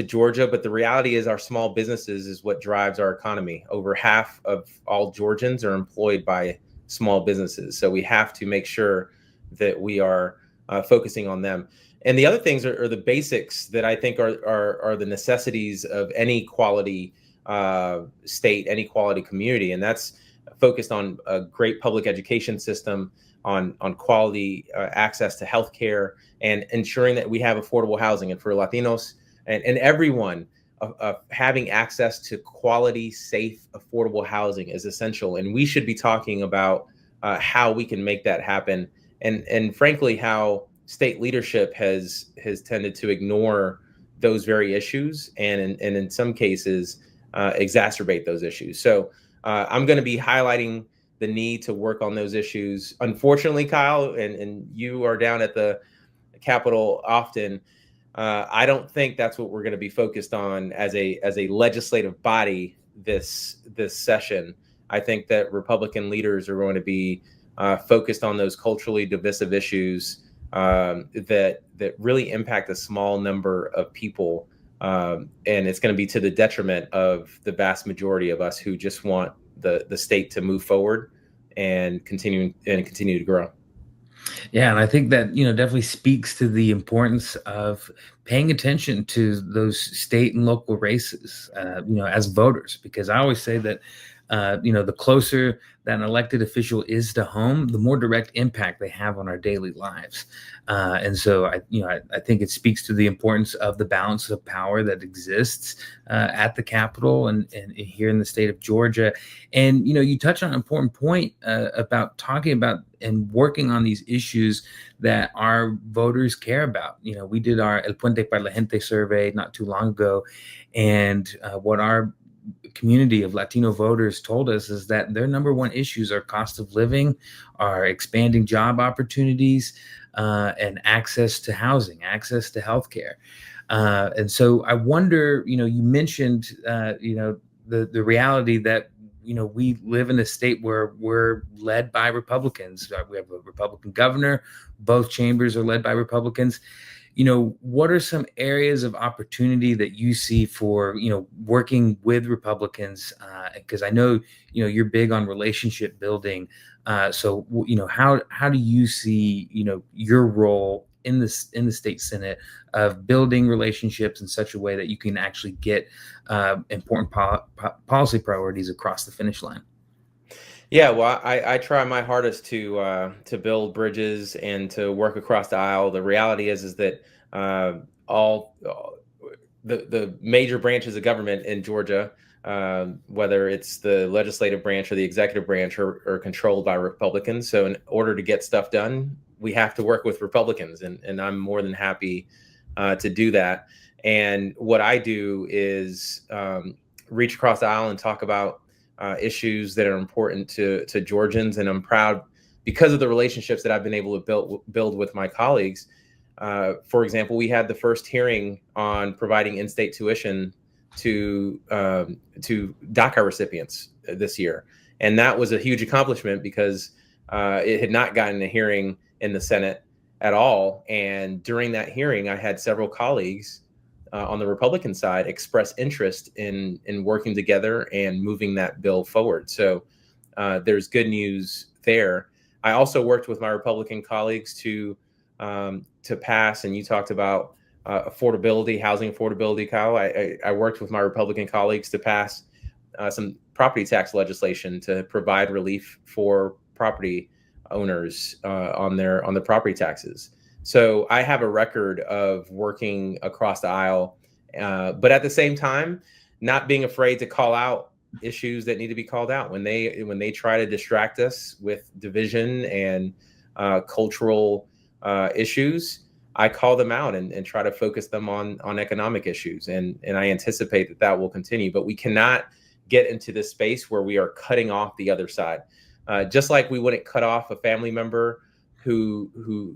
S12: Georgia. But the reality is our small businesses is what drives our economy. Over half of all Georgians are employed by small businesses. So we have to make sure that we are focusing on them. And the other things are the basics that I think are the necessities of any quality state, any quality community. And that's focused on a great public education system, on quality access to healthcare, and ensuring that we have affordable housing. And for Latinos and everyone, having access to quality, safe, affordable housing is essential. And we should be talking about how we can make that happen. And frankly, how state leadership has tended to ignore those very issues, and in some cases exacerbate those issues. So I'm going to be highlighting the need to work on those issues. Unfortunately, Kyle, and you are down at the Capitol often, I don't think that's what we're going to be focused on as a legislative body this session. I think that Republican leaders are going to be focused on those culturally divisive issues that really impact a small number of people. And it's going to be to the detriment of the vast majority of us who just want the state to move forward and continue to grow.
S2: Yeah, and I think that definitely speaks to the importance of paying attention to those state and local races, as voters, because I always say that the closer that an elected official is to home, the more direct impact they have on our daily lives. And so I think it speaks to the importance of the balance of power that exists at the Capitol and here in the state of Georgia. And, you touch on an important point about talking about and working on these issues that our voters care about. We did our El Puente para la Gente survey not too long ago. And what our community of Latino voters told us is that their number one issues are cost of living, are expanding job opportunities, and access to housing, access to healthcare. And so I wonder, you mentioned, the reality that, we live in a state where we're led by Republicans. We have a Republican governor. Both chambers are led by Republicans. What are some areas of opportunity that you see for, working with Republicans? Because I know, you're big on relationship building. So, how do you see, your role in the state Senate of building relationships in such a way that you can actually get important policy priorities across the finish line?
S12: Yeah, well, I try my hardest to build bridges and to work across the aisle. The reality is that all the major branches of government in Georgia, whether it's the legislative branch or the executive branch, are controlled by Republicans. So in order to get stuff done, we have to work with Republicans, and I'm more than happy to do that. And what I do is reach across the aisle and talk about issues that are important to Georgians. And I'm proud because of the relationships that I've been able to build with my colleagues. For example, we had the first hearing on providing in-state tuition to DACA recipients this year. And that was a huge accomplishment because it had not gotten a hearing in the Senate at all. And during that hearing, I had several colleagues on the Republican side express interest in working together and moving that bill forward. So there's good news there. I also worked with my Republican colleagues to pass, and you talked about affordability, housing affordability, Kyle. I worked with my Republican colleagues to pass some property tax legislation to provide relief for property owners on the property taxes. So I have a record of working across the aisle, but at the same time, not being afraid to call out issues that need to be called out when they try to distract us with division and cultural issues. I call them out and try to focus them on economic issues, and I anticipate that will continue. But we cannot get into this space where we are cutting off the other side, just like we wouldn't cut off a family member who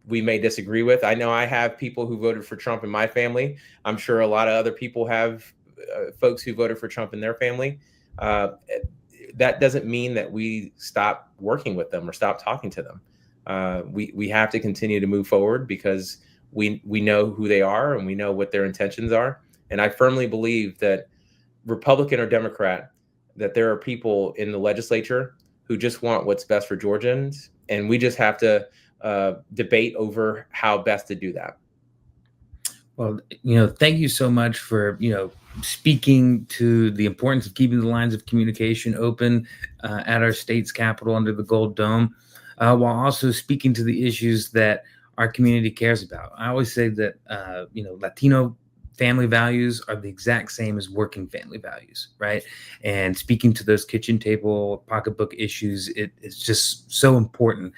S12: we may disagree with. I know I have people who voted for Trump in my family. I'm sure a lot of other people have folks who voted for Trump in their family. That doesn't mean that we stop working with them or stop talking to them. We have to continue to move forward because we know who they are and we know what their intentions are. And I firmly believe that Republican or Democrat, that there are people in the legislature who just want what's best for Georgians. And we just have to debate over how best to do that.
S2: Well, thank you so much for, speaking to the importance of keeping the lines of communication open at our state's capital under the Gold Dome, while also speaking to the issues that our community cares about. I always say that, Latino family values are the exact same as working family values, right? And speaking to those kitchen table, pocketbook issues, it's just so important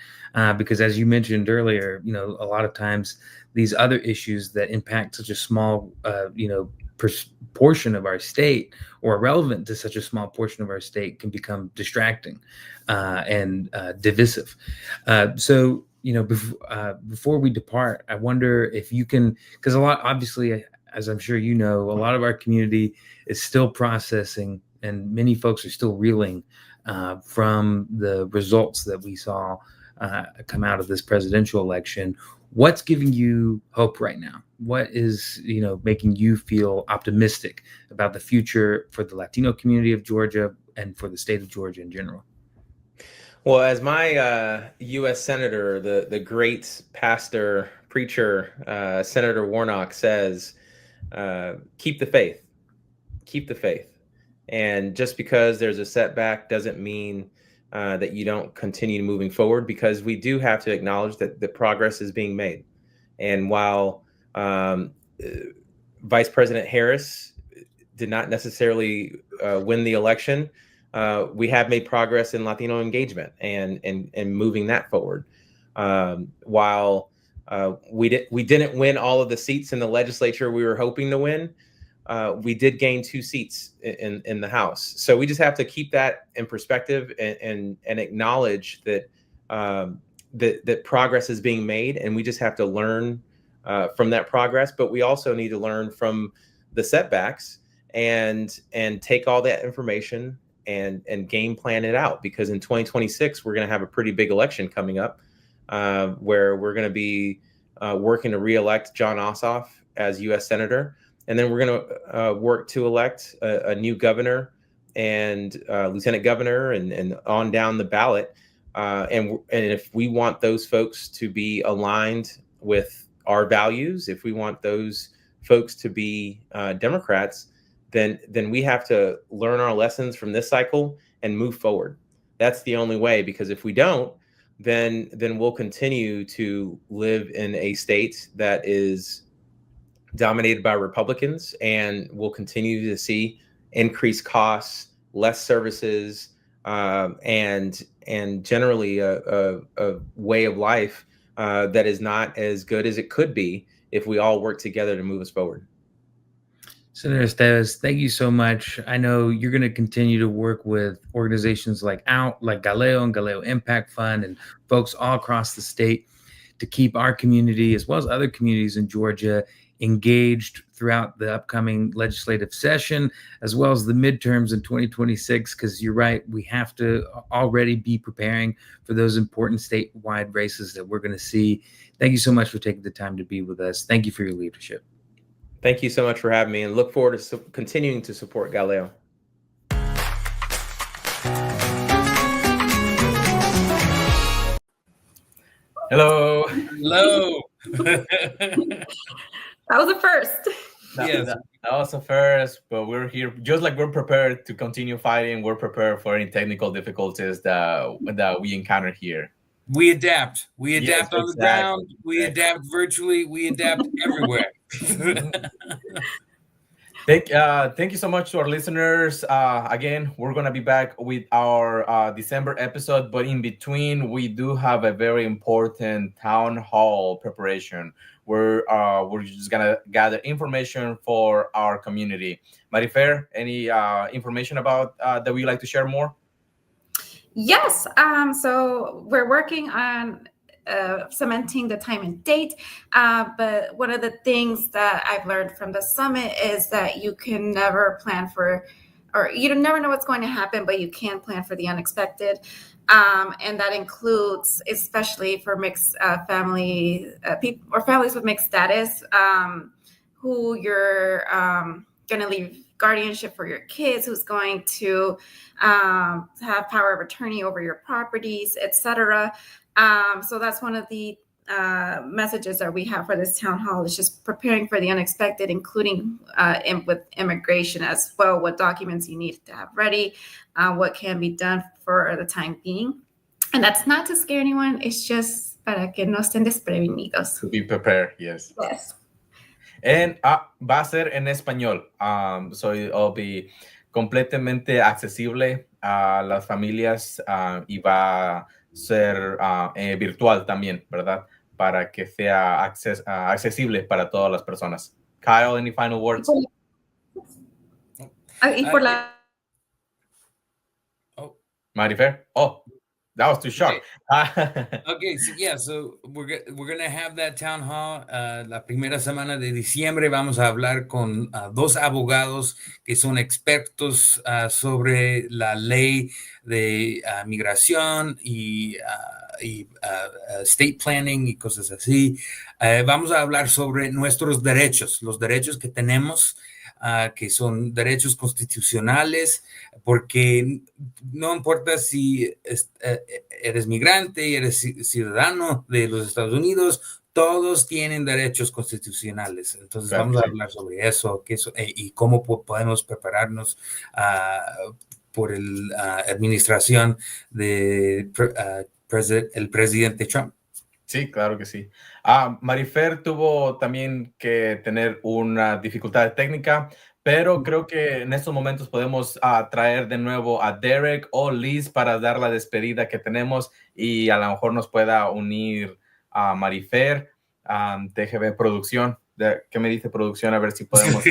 S2: because, as you mentioned earlier, a lot of times these other issues that impact such a small, portion of our state or relevant to such a small portion of our state can become distracting and divisive. So, before we depart, I wonder if you can, because obviously, as I'm sure you know, a lot of our community is still processing and many folks are still reeling from the results that we saw come out of this presidential election. What's giving you hope right now? What is, making you feel optimistic about the future for the Latino community of Georgia and for the state of Georgia in general?
S12: Well, as my U.S. Senator, the great pastor, preacher, Senator Warnock says, keep the faith. Keep the faith. And just because there's a setback doesn't mean that you don't continue moving forward, because we do have to acknowledge that the progress is being made. And while Vice President Harris did not necessarily win the election, we have made progress in Latino engagement and moving that forward. While we didn't win all of the seats in the legislature we were hoping to win, we did gain 2 seats in the House. So we just have to keep that in perspective and acknowledge that that progress is being made, and we just have to learn from that progress. But we also need to learn from the setbacks and take all that information and game plan it out, because in 2026 we're going to have a pretty big election coming up, where we're going to be working to reelect John Ossoff as U.S. Senator. And then we're going to work to elect a new governor and lieutenant governor and on down the ballot. And if we want those folks to be aligned with our values, if we want those folks to be Democrats, then we have to learn our lessons from this cycle and move forward. That's the only way, because if we don't, then we'll continue to live in a state that is dominated by Republicans, and we'll continue to see increased costs, less services, and generally a way of life that is not as good as it could be if we all work together to move us forward.
S2: Senator Esteves, thank you so much. I know you're going to continue to work with organizations like Galeo and Galeo Impact Fund and folks all across the state to keep our community, as well as other communities in Georgia, engaged throughout the upcoming legislative session, as well as the midterms in 2026, because you're right, we have to already be preparing for those important statewide races that we're going to see. Thank you so much for taking the time to be with us. Thank you for your leadership.
S12: Thank you so much for having me, and look forward to continuing to support Galileo.
S1: Hello.
S2: Hello.
S3: That was the first.
S2: Yes.
S1: That was the first, but we're here just like we're prepared to continue fighting. We're prepared for any technical difficulties that we encounter here.
S2: We adapt. We adapt
S1: Yes,
S2: on the ground. We adapt virtually. We adapt everywhere.
S1: Thank you so much to our listeners. Again, we're going to be back with our December episode, but in between, we do have a very important town hall preparation. We're just going to gather information for our community. Marifer, any information about that we'd like to share more?
S3: Yes. So we're working on cementing the time and date. But one of the things that I've learned from the summit is that you can never plan for, or you never know what's going to happen, but you can plan for the unexpected. And that includes, especially for mixed family people or families with mixed status, who you're going to leave guardianship for your kids, who's going to have power of attorney over your properties, etc. So that's one of the messages that we have for this town hall, is just preparing for the unexpected, including with immigration as well, what documents you need to have ready, what can be done for the time being. And that's not to scare anyone, it's just para que no estén desprevenidos.
S1: To be prepared, yes.
S3: Yes.
S1: And va a ser en español, so it'll be completamente accesible a las familias y va a ser virtual también, ¿verdad? Para que sea accesible para todas las personas. Kyle, any final words? Marifer? Oh, that was too short.
S2: Okay, so yeah, so we're gonna have that town hall la primera semana de diciembre. Vamos a hablar con dos abogados que son expertos sobre la ley de migración y state planning y cosas así. Vamos a hablar sobre nuestros derechos, los derechos que tenemos, que son derechos constitucionales, porque no importa si eres migrante, eres ciudadano de los Estados Unidos, todos tienen derechos constitucionales. Entonces vamos a hablar sobre eso, y cómo podemos prepararnos por la administración del presidente Trump.
S1: Sí, claro que sí. Marifer tuvo también que tener una dificultad técnica, pero creo que en estos momentos podemos traer de nuevo a Derek o Liz para dar la despedida que tenemos, y a lo mejor nos pueda unir a Marifer. TGV Producción. ¿Qué me dice producción? A ver si podemos.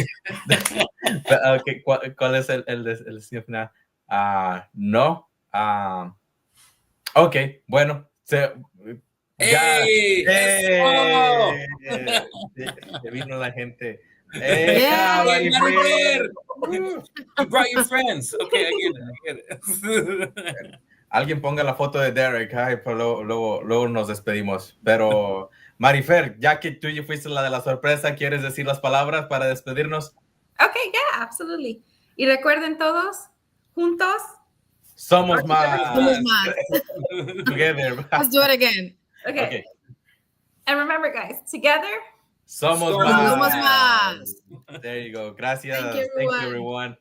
S1: Okay, ¿cuál es el destino final? No. Ok, bueno.
S2: ¡Ey!
S1: Se vino la gente.
S2: Marifer! You brought your friends. Okay, I get it.
S1: Alguien ponga la foto de Derek, pues luego nos despedimos. Pero, Marifer, ya que tú ya fuiste la de la sorpresa, ¿quieres decir las palabras para despedirnos?
S3: Okay, yeah, absolutely. Y recuerden todos, juntos,
S1: somos más.
S10: Somos más.
S1: Together.
S10: Let's do it again.
S3: Okay. And remember, guys, together,
S1: somos más.
S10: Somos más.
S1: There you go. Gracias.
S10: Thank you, everyone.